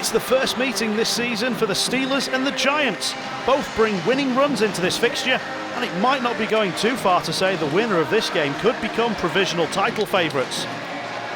It's the first meeting this season for the Steelers and the Giants. Both bring winning runs into this fixture, and it might not be going too far to say the winner of this game could become provisional title favourites.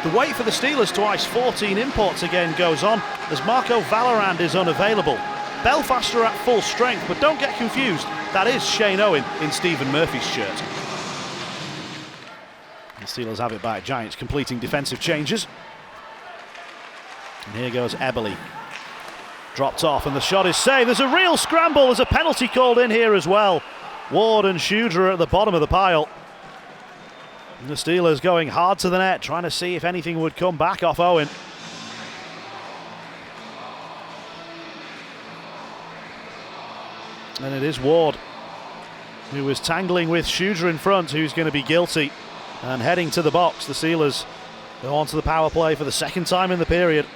The wait for the Steelers to ice 14 imports again goes on, as Marco Valorand is unavailable. Belfast are at full strength, but don't get confused, that is Shane Owen in Stephen Murphy's shirt. The Steelers have it back, Giants completing defensive changes. And here goes Eberle. Dropped off and the shot is saved. There's a real scramble. There's a penalty called in here as well. Ward and Schudler are at the bottom of the pile. And the Steelers going hard to the net, trying to see if anything would come back off Owen. And it is Ward who was tangling with Schudler in front, who's going to be guilty. And heading to the box, the Steelers go on to the power play for the second time in the period.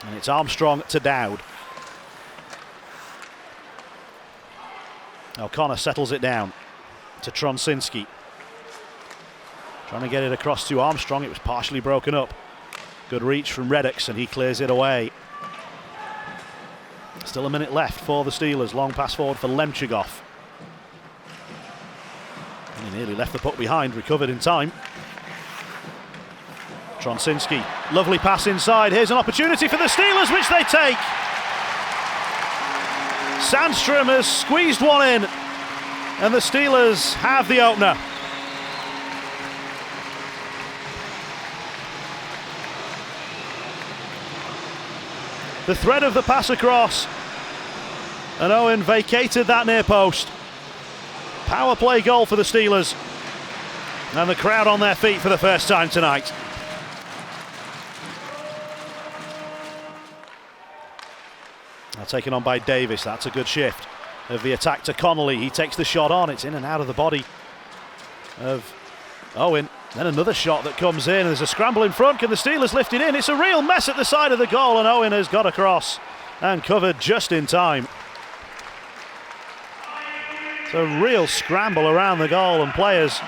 And it's Armstrong to Dowd. O'Connor settles it down to Tronsinski. Trying to get it across to Armstrong. It was partially broken up. Good reach from Reddix and he clears it away. Still a minute left for the Steelers. Long pass forward for Lemchigov. And he nearly left the puck behind, recovered in time. Tronsinski, lovely pass inside. Here's an opportunity for the Steelers, which they take. Sandstrom has squeezed one in, and the Steelers have the opener. The thread of the pass across, and Owen vacated that near post. Power play goal for the Steelers, and the crowd on their feet for the first time tonight. Now taken on by Davis. That's a good shift of the attack to Connolly. He takes the shot on. It's in and out of the body of Owen. Then another shot that comes in. There's a scramble in front. Can the Steelers lift it in? It's a real mess at the side of the goal, and Owen has got across and covered just in time. It's a real scramble around the goal, and players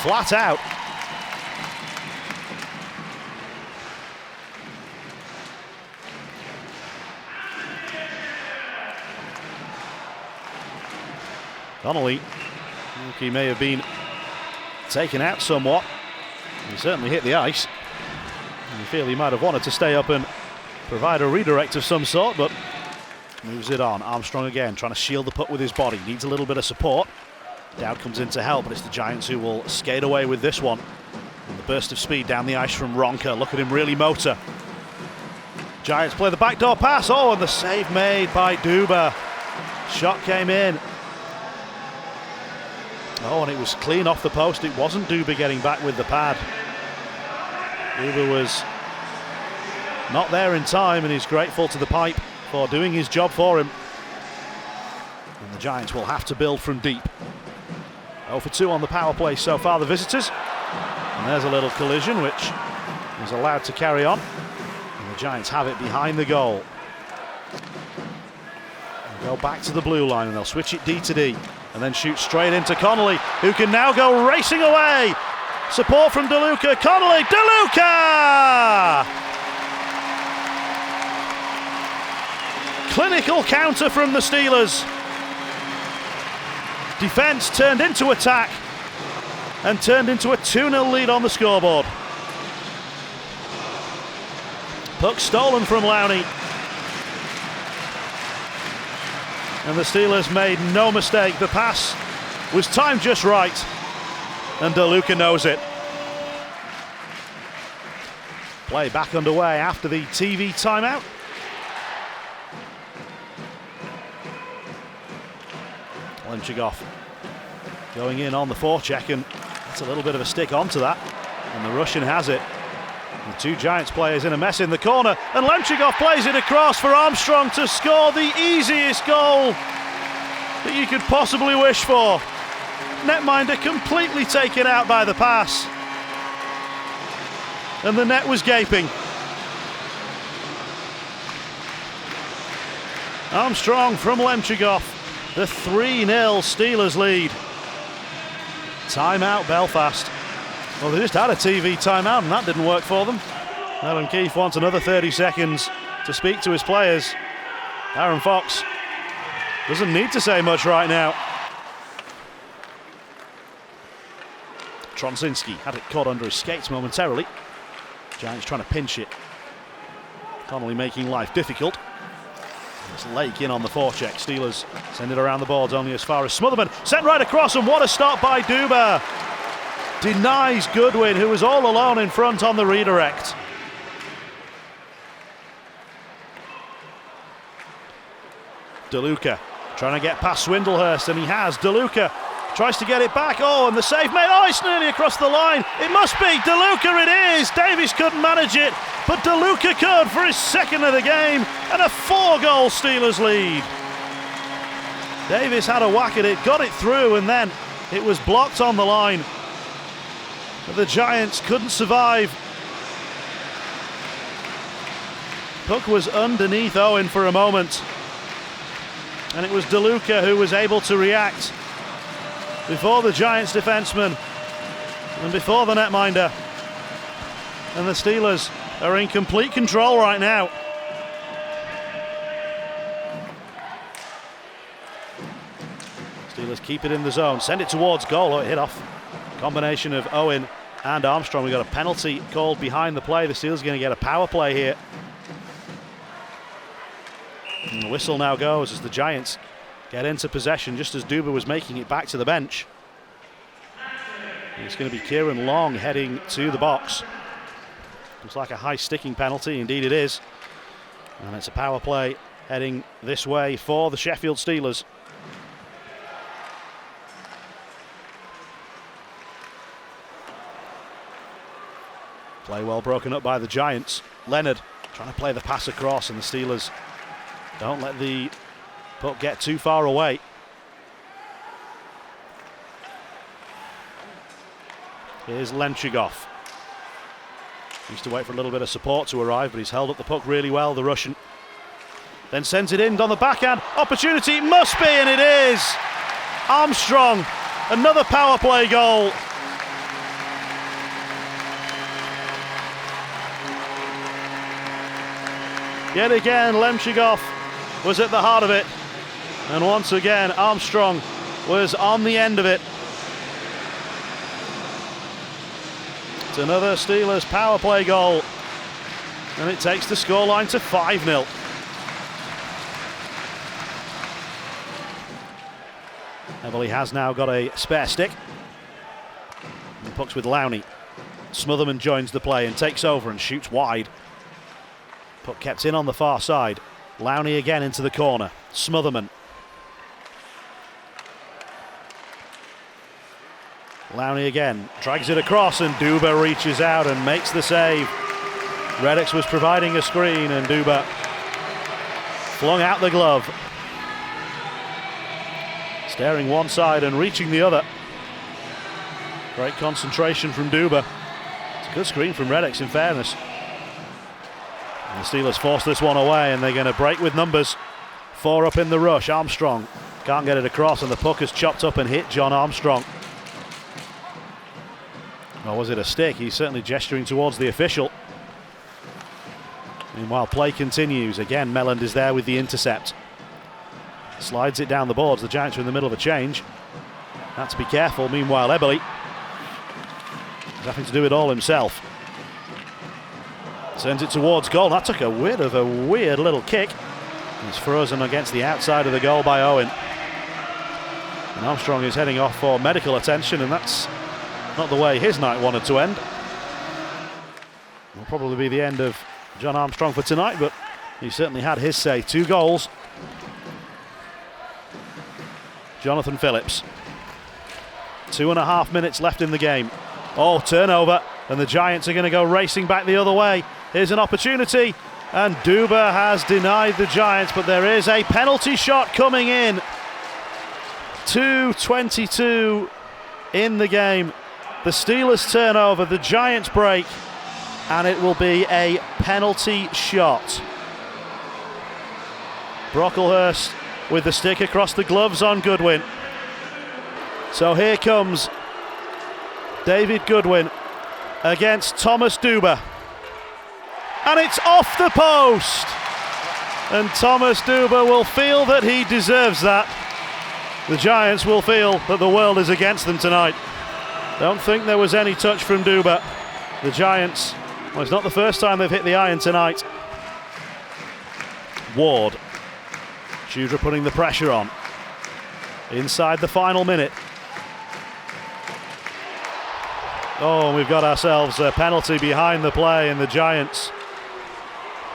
flat out. Connolly, he may have been taken out somewhat. He certainly hit the ice. And you feel he might have wanted to stay up and provide a redirect of some sort, but moves it on. Armstrong again, trying to shield the puck with his body. Needs a little bit of support. Dowd comes in to help, but it's the Giants who will skate away with this one. And the burst of speed down the ice from Ronker. Look at him really motor. Giants play the backdoor pass. Oh, and the save made by Duba. Shot came in. Oh, and it was clean off the post. It wasn't Duba getting back with the pad. Duba was not there in time, and he's grateful to the pipe for doing his job for him. And the Giants will have to build from deep. 0 for 2 on the power play so far, the visitors. And there's a little collision, which is allowed to carry on. And the Giants have it behind the goal. They'll go back to the blue line, and they'll switch it D to D. And then shoot straight into Connolly, who can now go racing away. Support from DeLuca. Connolly, DeLuca! Clinical counter from the Steelers. Defense turned into attack and turned into a 2-0 lead on the scoreboard. Puck stolen from Lowney. And the Steelers made no mistake. The pass was timed just right, and DeLuca knows it. Play back underway after the TV timeout. Lemchigov going in on the forecheck, and that's a little bit of a stick onto that, and the Russian has it. The two Giants players in a mess in the corner, and Lemchigov plays it across for Armstrong to score the easiest goal that you could possibly wish for. Netminder completely taken out by the pass, and the net was gaping. Armstrong from Lemchigov the 3-0 Steelers lead. Timeout Belfast. Well, they just had a TV timeout and that didn't work for them. Alan Keefe wants another 30 seconds to speak to his players. Aaron Fox doesn't need to say much right now. Tronsinski had it caught under his skates momentarily. Giants trying to pinch it. Connolly making life difficult. It's Lake in on the forecheck. Steelers send it around the boards only as far as Smotherman. Sent right across, and what a stop by Duba. Denies Goodwin, who was all alone in front on the redirect. DeLuca trying to get past Swindlehurst, and he has. DeLuca tries to get it back. Oh, and the save made. Oh, it's nearly across the line. It must be DeLuca. It is. Davies couldn't manage it, but DeLuca could for his second of the game, and a 4-goal Steelers lead. Davies had a whack at it, got it through, and then it was blocked on the line. But the Giants couldn't survive. Puck was underneath Owen for a moment, and it was DeLuca who was able to react before the Giants defenseman and before the netminder. And the Steelers are in complete control right now. Steelers keep it in the zone, send it towards goal. Oh, it hit off. Combination of Owen and Armstrong. We got a penalty called behind the play. The Steelers are going to get a power play here. And the whistle now goes as the Giants get into possession just as Duba was making it back to the bench. And it's going to be Kieran Long heading to the box. Looks like a high sticking penalty, indeed it is. And it's a power play heading this way for the Sheffield Steelers. Play well broken up by the Giants. Leonard trying to play the pass across, and the Steelers don't let the puck get too far away. Here's Lemchigov. Needs to wait for a little bit of support to arrive, but he's held up the puck really well, the Russian. Then sends it in on the backhand. Opportunity, must be, and it is. Armstrong, another power play goal. Yet again, Lemchigov was at the heart of it. And once again, Armstrong was on the end of it. It's another Steelers power play goal. And it takes the scoreline to 5-0. Everly has now got a spare stick. And puck's with Lowney. Smotherman joins the play and takes over and shoots wide. Puck kept in on the far side. Lowney again into the corner. Smotherman. Lowney again, drags it across, and Duba reaches out and makes the save. Reddix was providing a screen, and Duba flung out the glove. Staring one side and reaching the other. Great concentration from Duba. It's a good screen from Reddix, in fairness. And the Steelers force this one away, and they're going to break with numbers. 4 up in the rush. Armstrong can't get it across, and the puck is chopped up and hit John Armstrong. Or was it a stick? He's certainly gesturing towards the official. Meanwhile, play continues. Again, Melland is there with the intercept. Slides it down the boards. The Giants are in the middle of a change. Had to be careful. Meanwhile, Eberle is having to do it all himself. Sends it towards goal. That took a bit of a weird little kick. It's frozen against the outside of the goal by Owen. And Armstrong is heading off for medical attention, and that's not the way his night wanted to end. Will probably be the end of John Armstrong for tonight, but he certainly had his say. 2 goals. Jonathan Phillips. 2.5 minutes left in the game. Oh, turnover, and the Giants are going to go racing back the other way. Here's an opportunity, and Duba has denied the Giants, but there is a penalty shot coming in. 2:22 in the game. The Steelers turnover, the Giants break, and it will be a penalty shot. Brocklehurst with the stick across the gloves on Goodwin. So here comes David Goodwin against Thomas Duba. And it's off the post. And Thomas Duba will feel that he deserves that. The Giants will feel that the world is against them tonight. Don't think there was any touch from Duba. The Giants, well, it's not the first time they've hit the iron tonight. Ward. Shudra putting the pressure on. Inside the final minute. Oh, we've got ourselves a penalty behind the play, and the Giants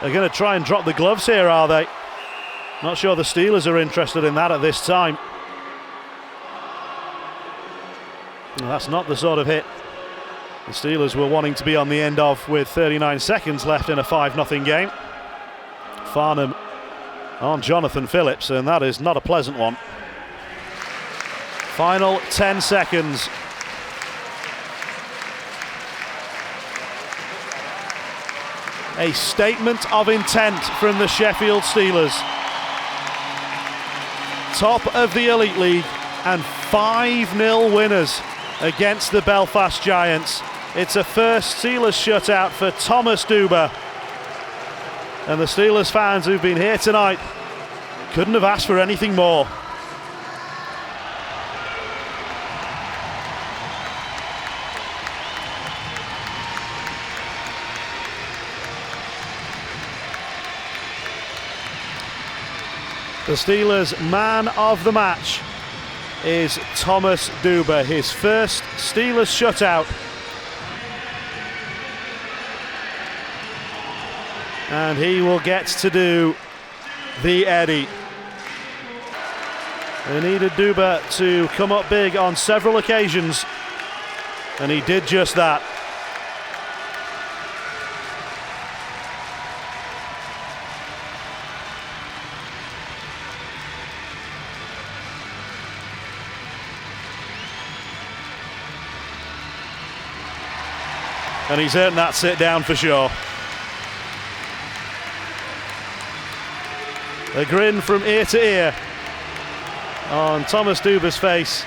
are going to try and drop the gloves here, are they? Not sure the Steelers are interested in that at this time. Well, that's not the sort of hit the Steelers were wanting to be on the end of with 39 seconds left in a 5-0 game. Farnham on Jonathan Phillips, and that is not a pleasant one. Final 10 seconds. A statement of intent from the Sheffield Steelers. Top of the Elite League and 5-0 winners against the Belfast Giants. It's a first Steelers shutout for Thomas Duba. And the Steelers fans who've been here tonight couldn't have asked for anything more. The Steelers' man of the match is Thomas Duba, his first Steelers shutout. And he will get to do the Eddie. They needed Duba to come up big on several occasions, and he did just that. And he's earned that sit down for sure. A grin from ear to ear on Thomas Duba's face,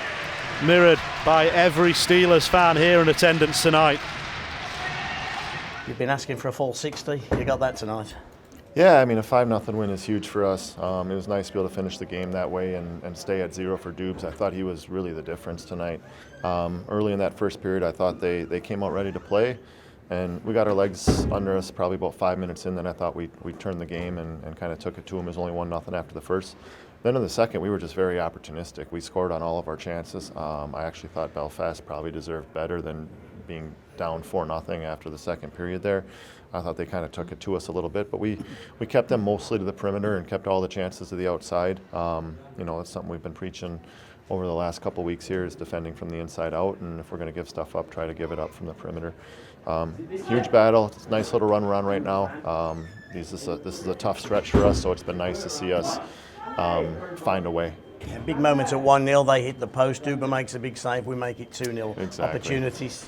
mirrored by every Steelers fan here in attendance tonight. You've been asking for a full 60, you got that tonight. Yeah, I mean, a 5-0 win is huge for us. It was nice to be able to finish the game that way and stay at 0 for Dubes. I thought he was really the difference tonight. Early in that first period, I thought they came out ready to play, and we got our legs under us probably about 5 minutes in. Then I thought we turned the game and kind of took it to them. It was only 1-0 after the first. Then in the second, we were just very opportunistic. We scored on all of our chances. I actually thought Belfast probably deserved better than being down 4-0 after the second period there. I thought they kind of took it to us a little bit, but we kept them mostly to the perimeter and kept all the chances to the outside. You know, it's something we've been preaching over the last couple weeks here, is defending from the inside out, and if we're going to give stuff up, try to give it up from the perimeter. Huge battle. It's a nice little run around right now. This is a tough stretch for us, so it's been nice to see us find a way. Yeah, big moments at 1-0, they hit the post, Duba makes a big save, we make it 2-0. Exactly. Opportunities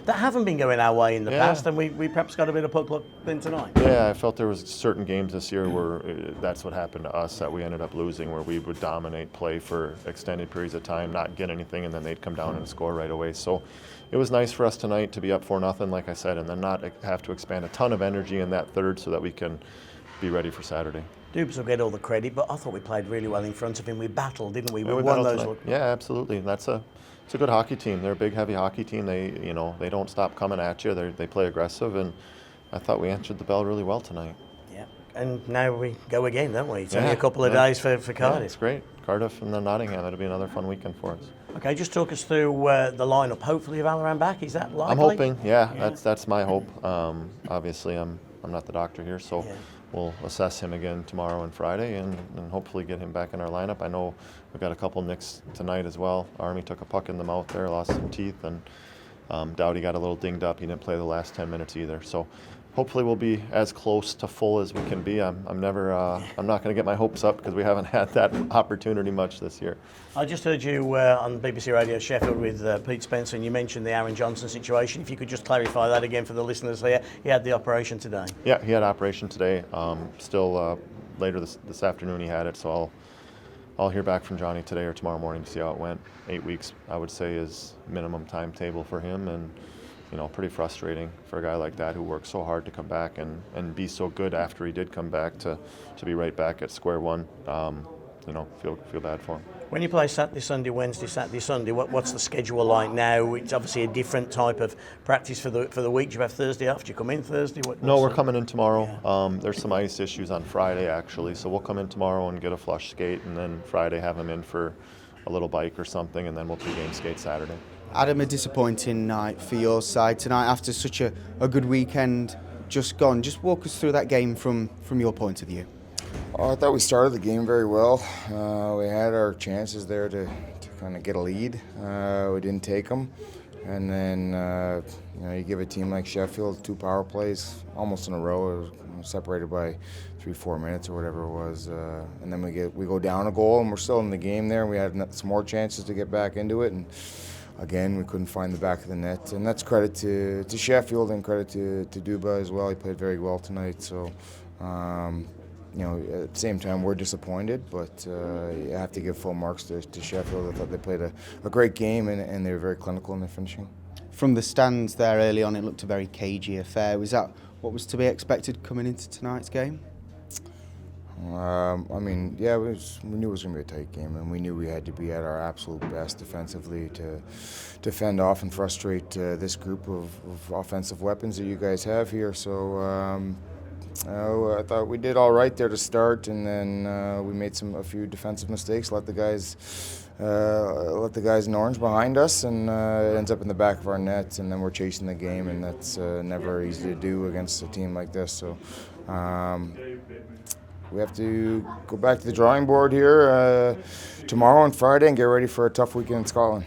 that haven't been going our way in the past, and we perhaps got a bit of puck luck then tonight. Yeah, I felt there was certain games this year where that's what happened to us, that we ended up losing, where we would dominate play for extended periods of time, not get anything, and then they'd come down and score right away. So it was nice for us tonight to be up 4-0, like I said, and then not have to expand a ton of energy in that third so that we can be ready for Saturday. Dubes will get all the credit, but I thought we played really well in front of him. We battled, didn't we? Yeah, we won those. Tonight. Yeah, absolutely. And it's a good hockey team. They're a big, heavy hockey team. They don't stop coming at you. They play aggressive, and I thought we answered the bell really well tonight. Yeah, and now we go again, don't we? It's only a couple of days for Cardiff. Yeah, it's great. Cardiff and then Nottingham. It'll be another fun weekend for us. Okay, just talk us through the lineup. Hopefully, Valorant back. Is that likely? I'm hoping. Yeah. That's my hope. Obviously, I'm not the doctor here, so. Yeah. We'll assess him again tomorrow and Friday and hopefully get him back in our lineup. I know we've got a couple nicks tonight as well. Army took a puck in the mouth there, lost some teeth, and Dowdy got a little dinged up. He didn't play the last 10 minutes either. So hopefully we'll be as close to full as we can be. I'm not going to get my hopes up because we haven't had that opportunity much this year. I just heard you on BBC Radio Sheffield with Pete Spencer, and you mentioned the Aaron Johnson situation. If you could just clarify that again for the listeners here. He had the operation today. Yeah, he had operation today. Still later this afternoon he had it, so I'll hear back from Johnny today or tomorrow morning to see how it went. 8 weeks, I would say, is minimum timetable for him, and pretty frustrating for a guy like that who worked so hard to come back and be so good after he did come back to be right back at square one. Feel bad for him. When you play Saturday, Sunday, Wednesday, Saturday, Sunday, what's the schedule like now? It's obviously a different type of practice for the week. Do you have Thursday off? Do you come in Thursday? No, we're coming in tomorrow. There's some ice issues on Friday, actually, so we'll come in tomorrow and get a flush skate, and then Friday have him in for a little bike or something, and then we'll pre-game skate Saturday. Adam, a disappointing night for your side tonight after such a good weekend just gone. Just walk us through that game from your point of view. Oh, I thought we started the game very well. We had our chances there to kind of get a lead. We didn't take them. And then, you give a team like Sheffield 2 power plays almost in a row. It was separated by 3-4 minutes or whatever it was. And then we go down a goal, and we're still in the game there. We had some more chances to get back into it. And again, we couldn't find the back of the net. And that's credit to Sheffield and credit to Duba as well. He played very well tonight. So, at the same time, we're disappointed, but you have to give full marks to Sheffield. I thought they played a great game, and they were very clinical in their finishing. From the stands there early on, it looked a very cagey affair. Was that what was to be expected coming into tonight's game? We knew it was going to be a tight game, and we knew we had to be at our absolute best defensively to fend off and frustrate this group of offensive weapons that you guys have here. So I thought we did all right there to start, and then we made a few defensive mistakes, let the guys in orange behind us, and it ends up in the back of our net, and then we're chasing the game, and that's never easy to do against a team like this. So we have to go back to the drawing board here tomorrow and Friday and get ready for a tough weekend in Scotland.